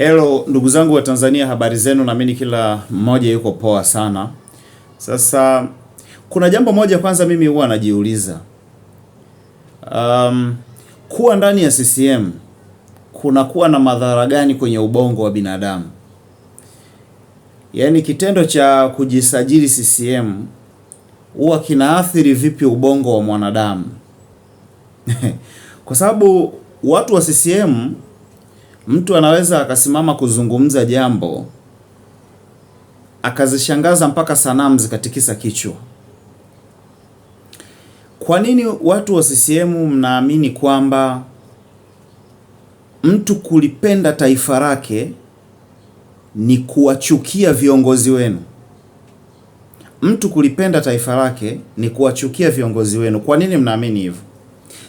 Hello ndugu zangu wa Tanzania, habari zenu? Naamini kila mmoja yuko poa sana. Sasa kuna jambo moja kwanza mimi huwa najiuliza. Kuwa ndani ya CCM kunakuwa na madhara gani kwenye ubongo wa binadamu? Yaani kitendo cha kujisajili CCM huwa kinaathiri vipi ubongo wa mwanadamu? Kwa sababu watu wa CCM, mtu anaweza akasimama kuzungumza jambo akazishangaza mpaka sanamu zikatikisa kichwa. Kwa nini watu wa CCM mnaamini kwamba mtu kulipenda taifa lake ni kuwachukia viongozi wenu? Mtu kulipenda taifa lake ni kuwachukia viongozi wenu. Kwa nini mnaamini hivyo?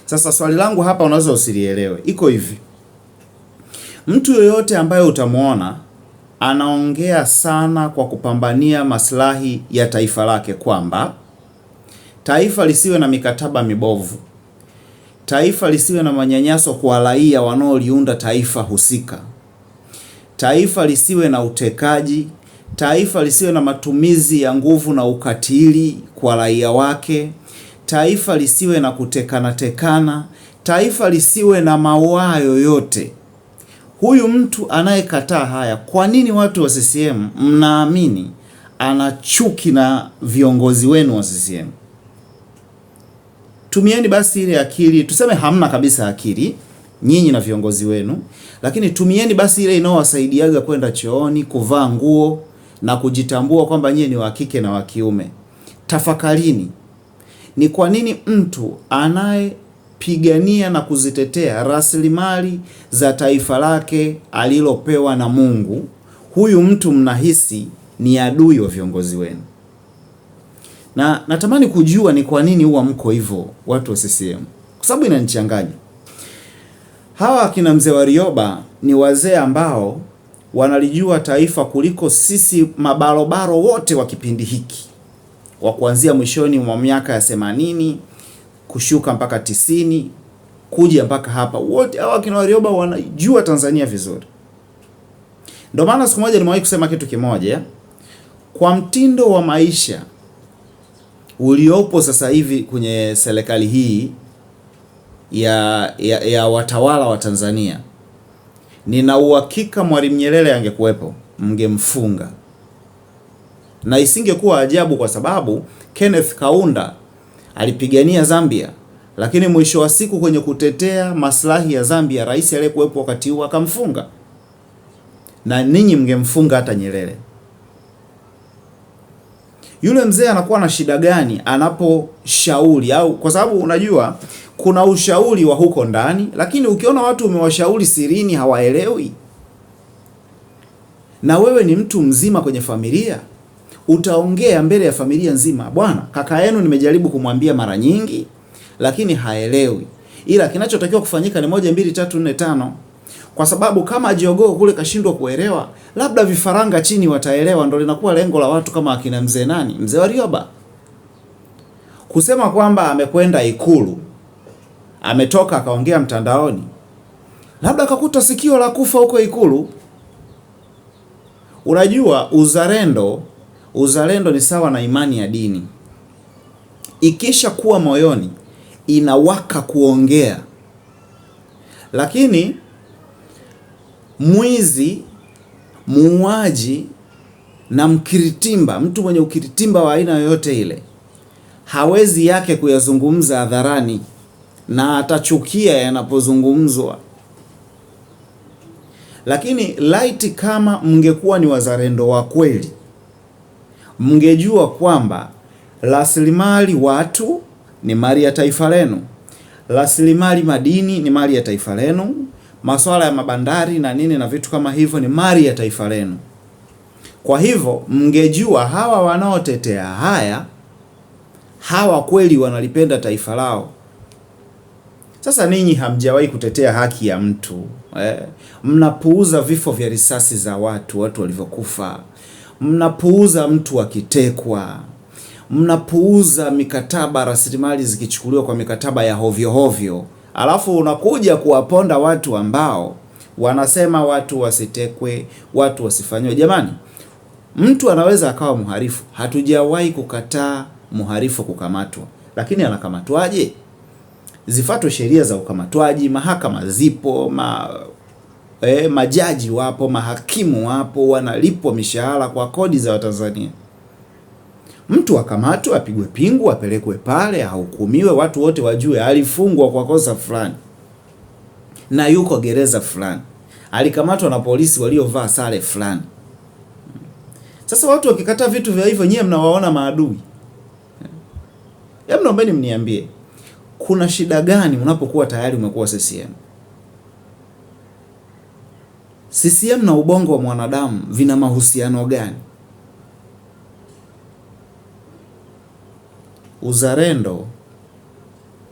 Sasa swali langu hapa unaweza usilielewe. Iko hivi. Mtu yoyote ambaye utamwona anaongea sana kwa kupambania maslahi ya taifa lake, kwamba taifa lisiwe na mikataba mibovu, taifa lisiwe na manyanyaso kwa raia wanaoliunda taifa husika, taifa lisiwe na utekaji, taifa lisiwe na matumizi ya nguvu na ukatili kwa raia wake, taifa lisiwe na kutekana, taifa lisiwe na mauaji yoyote. Huyu mtu anayekataa haya, kwa nini watu wa CCM mnaamini ana chuki na viongozi wenu wa CCM? Tumieni basi ile akili, tuseme hamna kabisa akili nyinyi na viongozi wenu, lakini tumieni basi ile inayowasaidiaga kwenda chooni, kuvaa nguo na kujitambua kwamba nyinyi ni wa kike na wa kiume. Tafakarini, ni kwa nini mtu anayepigania na kuzitetea rasilimali za taifa lake alilopewa na Mungu, huyu mtu mnahisi ni adui wa viongozi wenu? Na natamani kujua ni kwa nini huwa mko hivyo watu wa CCM, kwa sababu inanichanganya. Hawa akina mzee Warioba ni wazee ambao wanalijua taifa kuliko sisi mabarobaro wote wa kipindi hiki, wa kuanzia mwishoni mwa miaka ya 80 kushuka mpaka 90 kuja mpaka hapa. Wote hawa akina Warioba wanajua Tanzania vizuri. Ndio maana siku moja nimewahi kusema kitu kimoja, kwa mtindo wa maisha uliopo sasa hivi kwenye serikali hii ya watawala wa Tanzania, nina uhakika Mwalimu Nyerere angekuwepo mngemfunga, na isingekuwa ajabu, kwa sababu Kenneth Kaunda alipigania Zambia, lakini mwisho wa siku kwenye kutetea maslahi ya Zambia, rais aliyekuwepo wakati huo akamfunga, na ninyi mngemfunga hata Nyerere. Yule mzee anakuwa na shida gani anaposhauri? Au kwa sababu unajua kuna ushauri wa huko ndani, lakini ukiona watu umewashauri sirini hawaelewi, na wewe ni mtu mzima kwenye familia, utaongea mbele ya familia nzima, bwana, kaka yenu nimejaribu kumwambia mara nyingi lakini haelewi, ila kinachotakiwa kufanyika ni 1 2 3 4 5. Kwa sababu kama jogoo kule kashindwa kuelewa, labda vifaranga chini wataelewa. Ndio linakuwa lengo la watu kama akina mzee nani, mzee Warioba, kusema kwamba amekwenda Ikulu, ametoka akaongea mtandaoni, labda akakuta sikio la kufa huko Ikulu. Unajua uzalendo ni sawa na imani ya dini, ikisha kuwa moyoni inawaka kuongea. Lakini mwizi, muuaji na mkiritimba, mtu mwenye ukiritimba wa aina yoyote ile, hawezi yake kuyazungumza hadharani na atachukia yanapozungumzwa. Lakini laiti kama mngekuwa ni wazalendo wa kweli, mngejua kwamba rasilimali watu ni mali ya taifa lenu, rasilimali madini ni mali ya taifa lenu, masuala ya mabandari na nini na vitu kama hivyo ni mali ya taifa lenu. Kwa hivyo mngejua hawa wanaotetea haya, hawa kweli wanalipenda taifa lao. Sasa ninyi hamjawahi kutetea haki ya mtu, mnapuuza vifo vya risasi za watu walivyokufa, mnapuuza mtu akitekwa, mnapuuza mikataba, rasilimali zikichukuliwa kwa mikataba ya hovyo hovyo, alafu unakuja kuwaponda watu ambao wanasema watu wasitekwe, watu wasifanywe. Jamani, mtu anaweza akawa mhalifu, hatujawahi kukataa mhalifu kukamatwa, lakini anakamatwaje? Zifuatwe sheria za ukamatwaji, mahakama zipo, majaji wapo, mahakimu wapo, wanalipwa mishahara kwa kodi za Watanzania. Mtu akamatwe, apigwe pingu, apelekwe pale, ahukumiwe, watu wote wajue alifungwa kwa kosa fulani na yuko gereza fulani, alikamatwa na polisi waliovaa sare fulani. Sasa watu wakikataa vitu vya hivyo, nyie mnawaona maadui. Hebu naombeni mniambie, kuna shida gani unapokuwa tayari umekuwa CCM? CCM na ubongo wa mwanadamu vina mahusiano gani? Uzalendo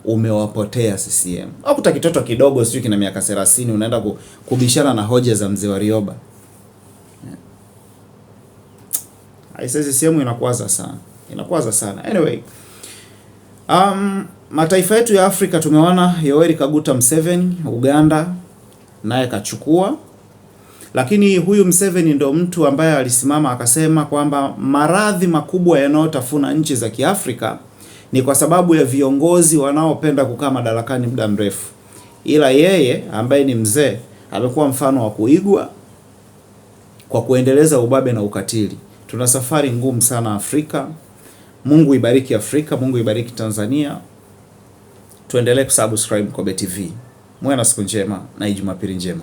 umewapotea CCM. Hakuta kitoto kidogo sio kina miaka 30 unaenda kubishana na hoja za mzee Warioba. Aisee, CCM inakwaza sana. Inakwaza sana. Anyway, mataifa yetu ya Afrika tumeona Yoweri Kaguta Museveni, Uganda, naye kachukua. Lakini huyu Museveni ndo mtu ambaye alisimama akasema kwamba maradhi makubwa yanayotafuna nchi za Kiafrika ni kwa sababu ya viongozi wanaopenda kukaa madarakani muda mrefu. Ila yeye ambaye ni mzee amekuwa mfano wa kuigwa kwa kuendeleza ubabe na ukatili. Tuna safari ngumu sana Afrika. Mungu ibariki Afrika, Mungu ibariki Tanzania. Tuendelee kusubscribe Kobe TV. Muwe na siku njema na Jumapili njema.